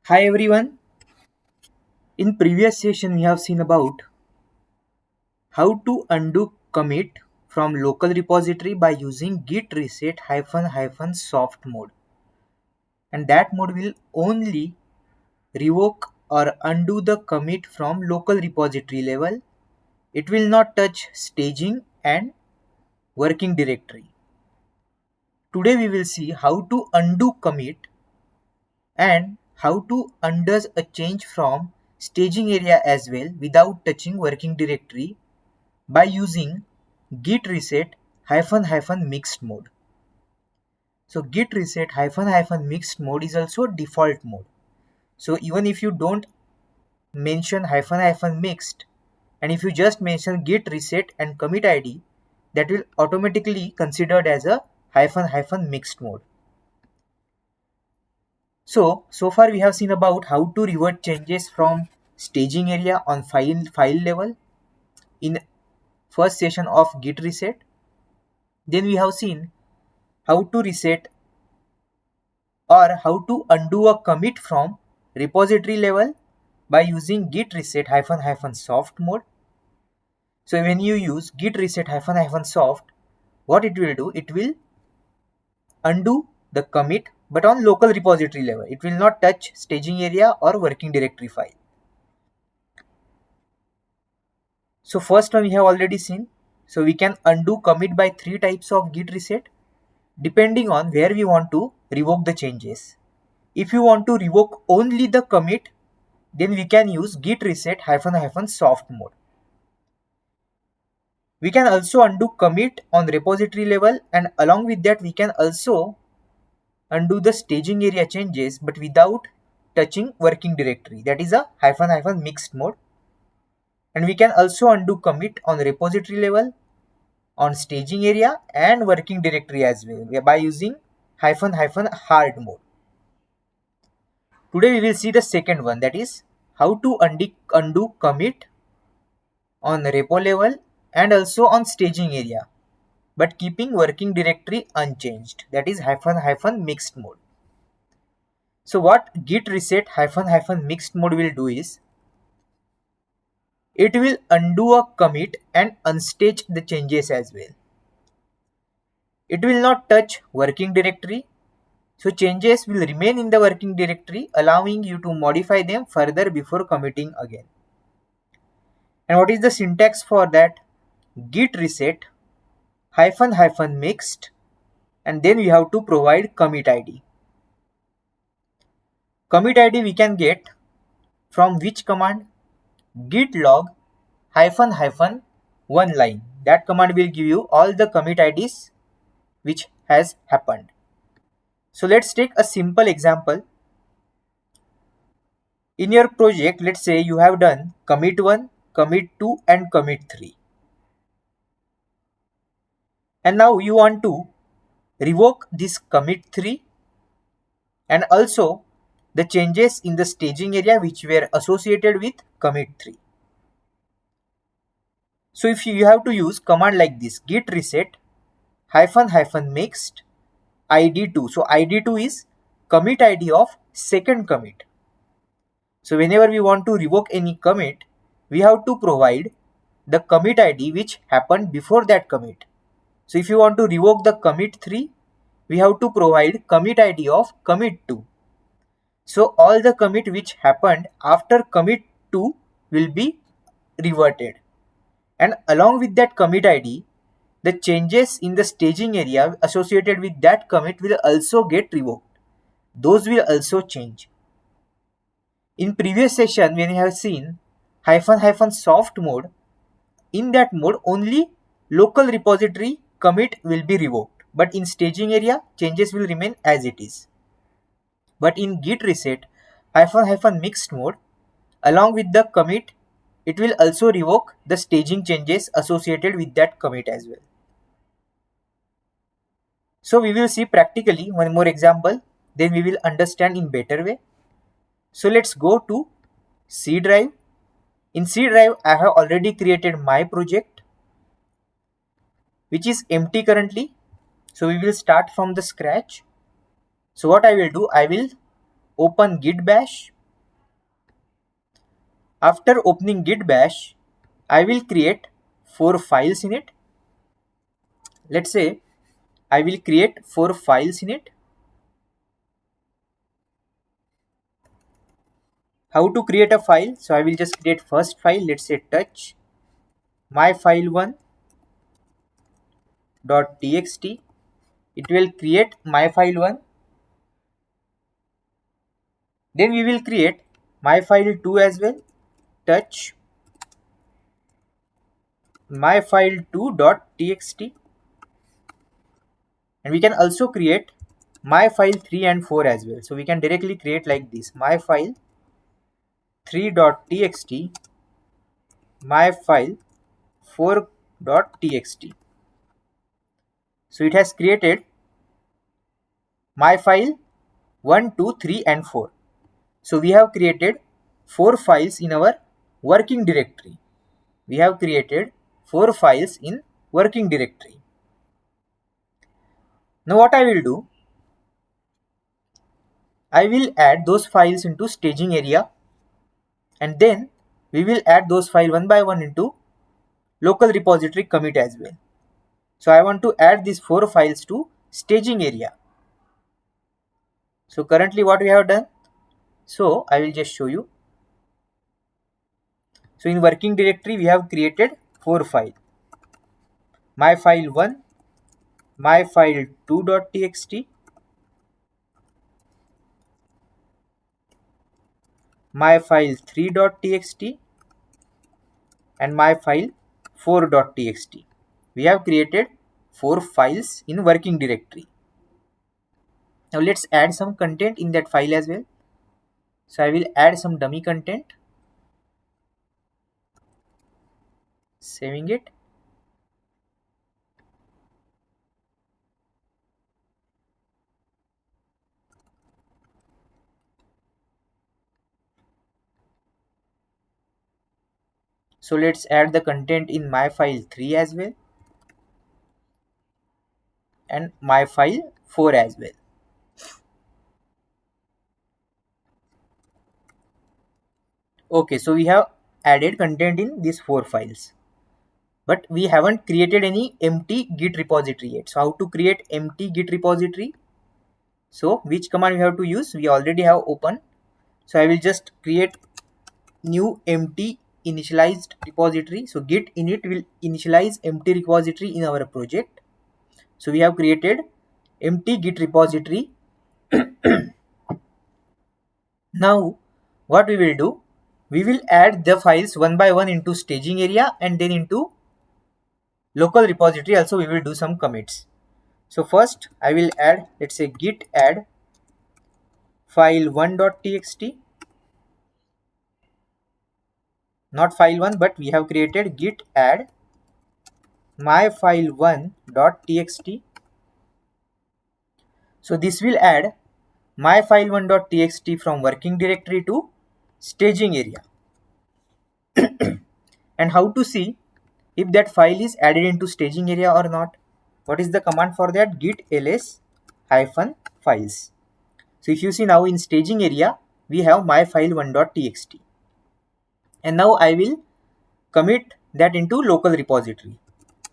Hi everyone. In previous session we have seen about how to undo commit from local repository by using git reset hyphen soft mode, and that mode will only revoke or undo the commit from local repository level. It will not touch staging and working directory. Today we will see how to undo commit and how to undo a change from staging area as well without touching working directory by using git reset mixed mode. So git reset mixed mode is also default mode. So even if you don't mention mixed, and if you just mention git reset and commit id, that will automatically considered as a mixed mode. So far we have seen about how to revert changes from staging area on file level in first session of git reset. Then we have seen how to reset or how to undo a commit from repository level by using git reset soft mode. So when you use git reset soft, what it will do, it will undo the commit but on local repository level. It will not touch staging area or working directory file. So first one we have already seen. So we can undo commit by three types of git reset depending on where we want to revoke the changes. If you want to revoke only the commit, then we can use git reset soft mode. We can also undo commit on repository level, and along with that we can also undo the staging area changes but without touching working directory. That is a mixed mode. And we can also undo commit on repository level, on staging area and working directory as well by using hard mode. Today we will see the second one, that is how to undo commit on repo level and also on staging area but keeping working directory unchanged, that is mixed mode. So what git reset mixed mode will do is it will undo a commit and unstage the changes as well. It will not touch working directory, so changes will remain in the working directory, allowing you to modify them further before committing again. And what is the syntax for that? Git reset mixed, and then we have to provide commit id. Commit id we can get from which command? Git log one line. That command will give you all the commit ids which has happened. So let's take a simple example. In your project, let's say you have done commit 1, commit 2 and commit 3. And now you want to revoke this commit 3 and also the changes in the staging area which were associated with commit 3. So if you have to use command like this, git reset mixed id2. So id2 is commit id of second commit. So whenever we want to revoke any commit, we have to provide the commit id which happened before that commit. So if you want to revoke the commit 3, we have to provide commit id of commit 2. So all the commit which happened after commit 2 will be reverted. And along with that commit id, the changes in the staging area associated with that commit will also get revoked. Those will also change. In previous session, when we have seen soft mode, in that mode only local repository commit will be revoked, but in staging area changes will remain as it is. But in git reset mixed mode, along with the commit, it will also revoke the staging changes associated with that commit as well. So we will see practically one more example, then we will understand in better way. So let's go to C drive. In C drive, I have already created my project which is empty currently. So we will start from the scratch. So what I will do, I will open git bash After opening git bash, I will create 4 files in it. Let's say I will create 4 files in it. How to create a file? So I will just create first file. Let's say touch my file1 .txt. It will create my file1. Then we will create my file2 as well. Touch my file2.txt, and we can also create my file 3 and 4 as well. So we can directly create like this: my file 3.txt, my file 4.txt. So it has created my file 1, 2, 3 and 4. So we have created 4 files in our working directory. We have created 4 files in working directory. Now what I will do, I will add those files into staging area, and then we will add those files one by one into local repository commit as well. So I want to add these 4 files to staging area. So currently what we have done, so I will just show you. So in working directory we have created 4 files: my file 1, my file 2.txt, my file 3.txt, and my file 4.txt. We have created 4 files in working directory. Now let's add some content in that file as well. So I will add some dummy content, saving it. So let's add the content in my file 3 as well, and my file 4 as well. Okay, so we have added content in these 4 files, but we haven't created any empty git repository yet. So how to create empty git repository? So which command we have to use? We already have open. So I will just create new empty initialized repository. So git init will initialize empty repository in our project. So we have created empty git repository. Now what we will do, we will add the files one by one into staging area, and then into local repository also we will do some commits. So first I will add, let's say git add file1.txt, not file1, but we have created git add my file1.txt. So this will add my file1.txt from working directory to staging area. And how to see if that file is added into staging area or not? What is the command for that? Git ls -files. So if you see now in staging area, we have my file1.txt. And now I will commit that into local repository.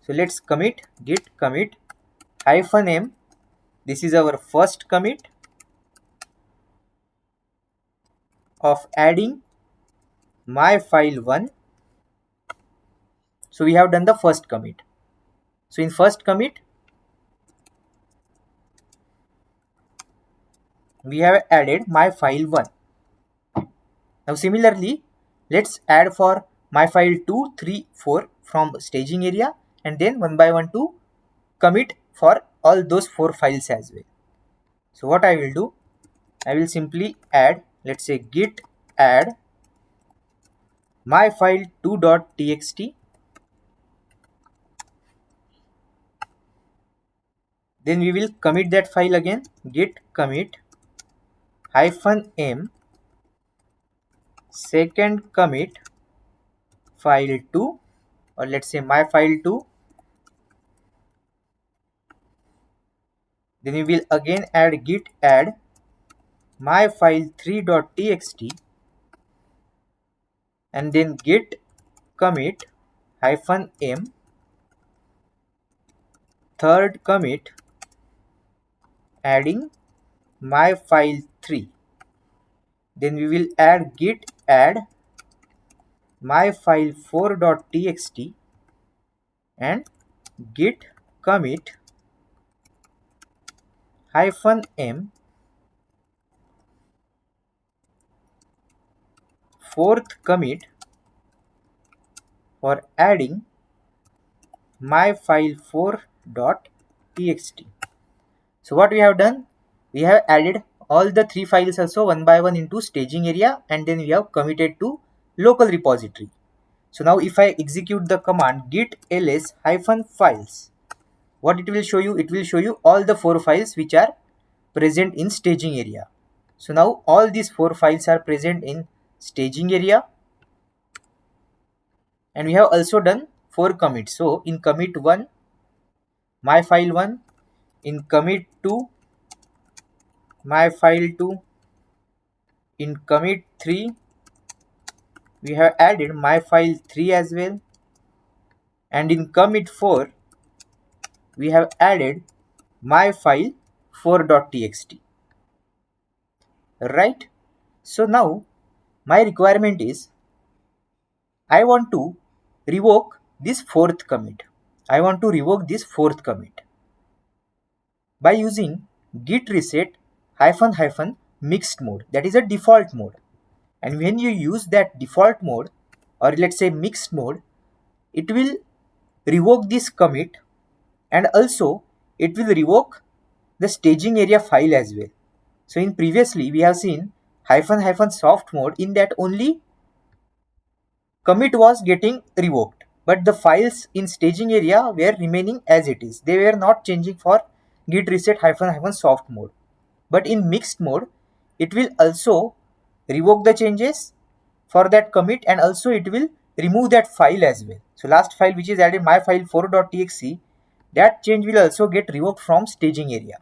So let's commit git commit -m. This is our first commit of adding my file1. So we have done the first commit. So in first commit, we have added my file1. Now similarly, let's add for my file 2, 3, 4 from staging area, and then one by one to commit for all those 4 files as well. So what I will do, I will simply add, let's say git add my file 2.txt. Then we will commit that file again, git commit -m second commit file 2, or let's say my file 2. Then we will again add git add my file 3.txt. and then git commit -m third commit adding my file 3. Then we will add git add my file 4.txt and git commit -m fourth commit for adding my file 4.txt. So what we have done, we have added all the three files also one by one into staging area, and then we have committed to local repository. So now if I execute the command git ls -files, what it will show you? It will show you all the 4 files which are present in staging area. So now all these 4 files are present in staging area, and we have also done 4 commits. So in commit 1, my file 1, in commit 2, my file 2, in commit 3, we have added my file 3 as well, and in commit 4, we have added my file 4.txt. Right? So now my requirement is I want to revoke this 4th commit. I want to revoke this 4th commit by using git reset --mixed mode. That is a default mode. And when you use that default mode, or let's say mixed mode, it will revoke this commit, and also it will revoke the staging area file as well. So in previously we have seen --soft mode, in that only commit was getting revoked, but the files in staging area were remaining as it is. They were not changing for git reset -soft mode. But in mixed mode, it will also revoke the changes for that commit, and also it will remove that file as well. So last file which is added, my file 4.txt, that change will also get revoked from staging area.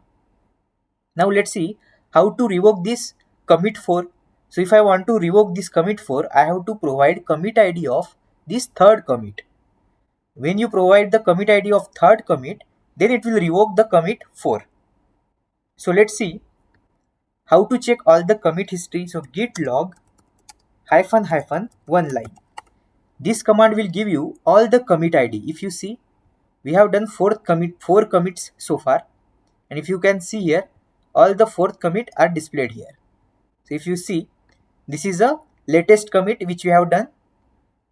Now let's see how to revoke this commit 4. So if I want to revoke this commit 4, I have to provide commit ID of this third commit. When you provide the commit ID of third commit, then it will revoke the commit 4. So let's see how to check all the commit history. So git log -one line. This command will give you all the commit ID. If you see, we have done 4 commits so far, and if you can see here, all the 4th commit are displayed here. So if you see, this is a latest commit which we have done.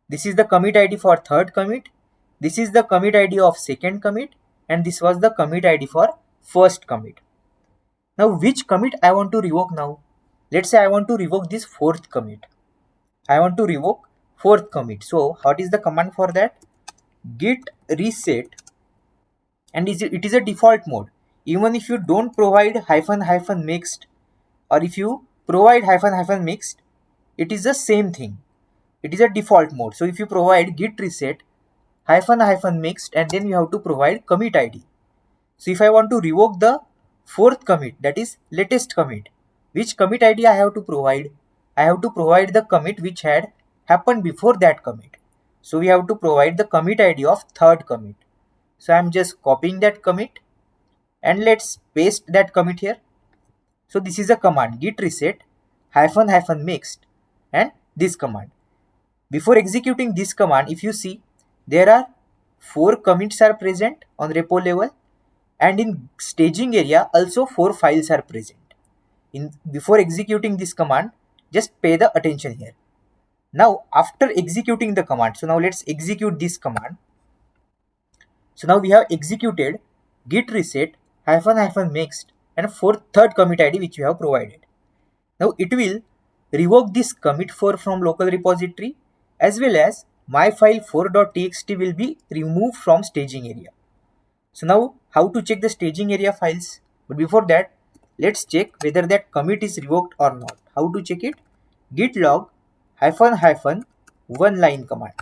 This is the commit ID for third commit. This is the commit ID of second commit, and this was the commit ID for first commit. Now which commit I want to revoke now? Let's say I want to revoke this 4th commit. I want to revoke 4th commit. So what is the command for that? Git reset, and it is a default mode. Even if you don't provide --mixed, or if you provide --mixed, it is the same thing. It is a default mode. So if you provide git reset --mixed, and then you have to provide commit ID. So if I want to revoke the 4th commit, that is latest commit, which commit ID I have to provide? I have to provide the commit which had happened before that commit. So we have to provide the commit ID of third commit. So I am just copying that commit, and let's paste that commit here. So this is a command git reset --mixed, and this command. Before executing this command, if you see, there are 4 commits are present on repo level, and in staging area also 4 files are present. Before executing this command, just pay the attention here. Now after executing the command, so now let's execute this command. So now we have executed git reset --mixed and third commit ID which we have provided. Now it will revoke this commit 4 from local repository, as well as my file 4.txt will be removed from staging area. So now how to check the staging area files? But before that, let's check whether that commit is revoked or not. How to check it? Git log -one line command.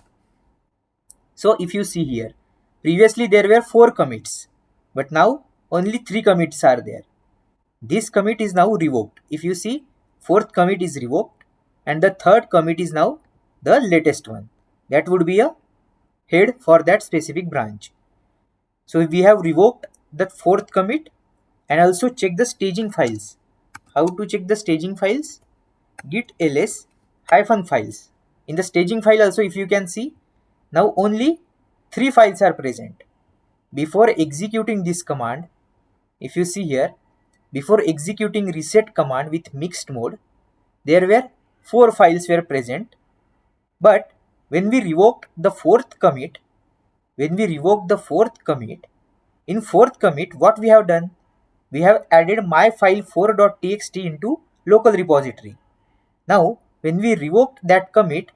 So if you see here, previously there were 4 commits, but now only 3 commits are there. This commit is now revoked. If you see, 4th commit is revoked, and the 3rd commit is now the latest one. That would be a head for that specific branch. So we have revoked the fourth commit and also check the staging files. How to check the staging files? Git ls -files. In the staging file also, if you can see, now only 3 files are present. Before executing this command, if you see here, before executing reset command with mixed mode, there were 4 files were present. But when we revoked the fourth commit, in fourth commit, what we have done? We have added myfile4.txt into local repository. Now, when we revoked that commit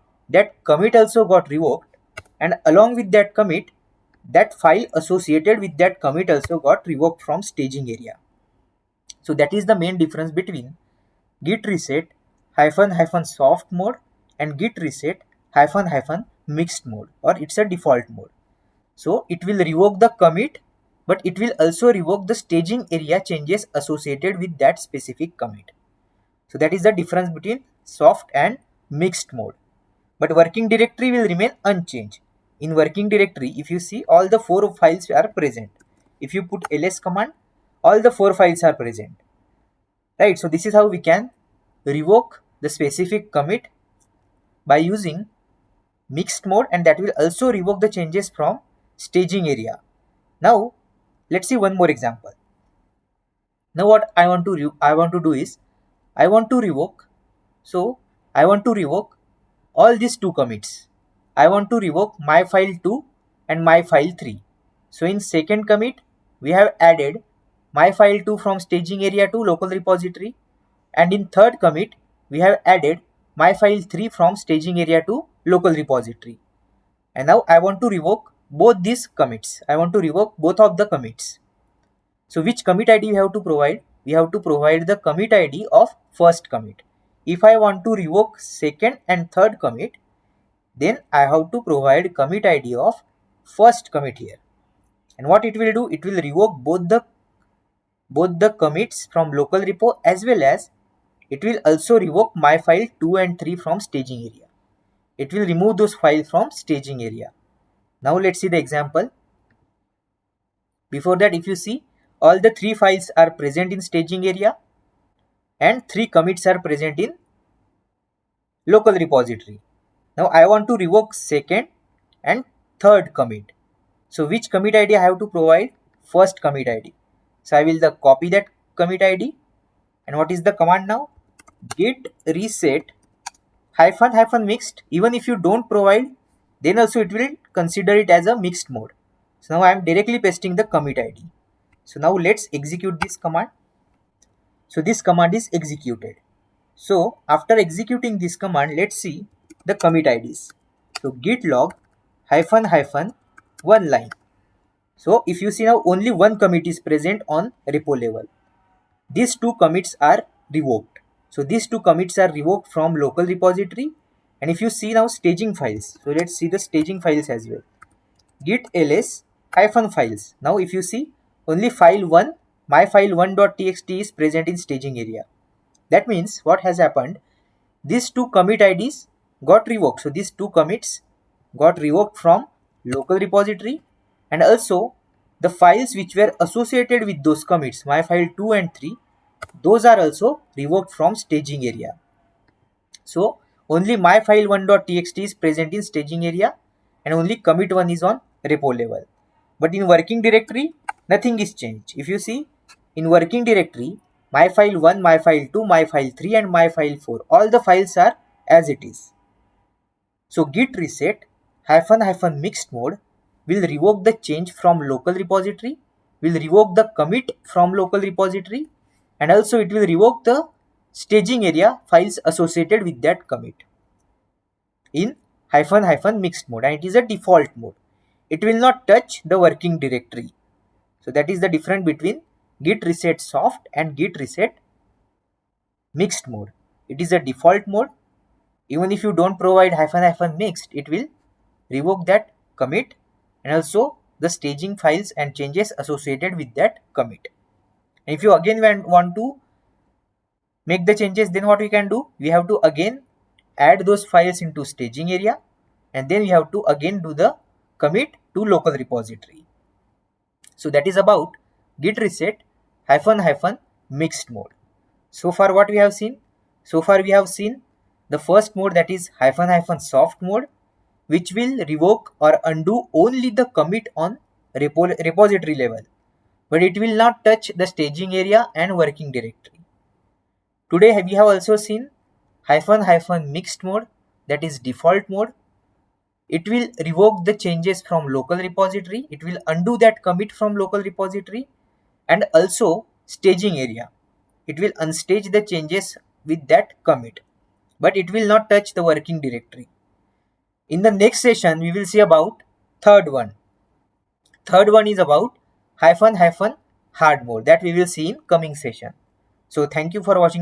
also got revoked, and along with that commit, that file associated with that commit also got revoked from staging area. So that is the main difference between git reset --soft mode and git reset --mixed mode, or it's a default mode. So it will revoke the commit, but it will also revoke the staging area changes associated with that specific commit. So that is the difference between soft and mixed mode. But working directory will remain unchanged. In working directory, if you see, all the 4 files are present. If you put ls command, all the 4 files are present. Right, so this is how we can revoke the specific commit by using mixed mode, and that will also revoke the changes from staging area. Now let's see one more example. Now what I want to do is I want to revoke all these 2 commits. I want to revoke myfile2 and myfile3. So in second commit, we have added myfile2 from staging area to local repository, and in third commit, we have added myfile3 from staging area to local repository. And now I want to revoke both these commits. I want to revoke both of the commits. So which commit ID we have to provide? We have to provide the commit ID of first commit. If I want to revoke second and third commit, then I have to provide commit ID of first commit here. And what it will do? It will revoke both the commits from local repo, as well as it will also revoke myfile 2 and 3 from staging area. It will remove those files from staging area. Now let's see the example. Before that, if you see, all the 3 files are present in staging area and 3 commits are present in local repository. Now I want to revoke second and third commit. So which commit ID I have to provide? First commit ID. So I will copy that commit ID, and what is the command now? Git reset --mixed. Even if you don't provide, then also it will consider it as a mixed mode. So now I am directly pasting the commit ID. So now let's execute this command. So this command is executed. So after executing this command, let's see the commit IDs. So git log -one line. So if you see, now only one commit is present on repo level. These 2 commits are revoked. So these 2 commits are revoked from local repository. And if you see now staging files, so let's see the staging files as well. Git ls -files. Now if you see, only file 1, myfile1.txt is present in staging area. That means what has happened? These 2 commit IDs got revoked. So these 2 commits got revoked from local repository, and also the files which were associated with those commits, myfile 2 and 3, those are also revoked from staging area. So only myfile1.txt is present in staging area, and only commit 1 is on repo level. But in working directory, nothing is changed. If you see, in working directory, myfile1, myfile2, myfile3 and myfile4, all the files are as it is. So git reset --mixed mode will revoke the change from local repository, will revoke the commit from local repository, and also it will revoke the staging area files associated with that commit in --mixed mode, and it is a default mode. It will not touch the working directory. So that is the difference between git reset soft and git reset mixed mode. It is a default mode. Even if you don't provide --mixed, it will revoke that commit and also the staging files and changes associated with that commit. And if you again want to make the changes, then what we can do? We have to again add those files into staging area, and then we have to again do the commit to local repository. So that is about git reset -- mixed mode. So far what we have seen? So far we have seen the first mode, that is -- soft mode, which will revoke or undo only the commit on repository level, but it will not touch the staging area and working directory. Today we have also seen -- mixed mode, that is default mode. It will revoke the changes from local repository, it will undo that commit from local repository, and also staging area. It will unstage the changes with that commit, but it will not touch the working directory. In the next session, we will see about third one. Third one is about -- hard mode, that we will see in coming session. So thank you for watching.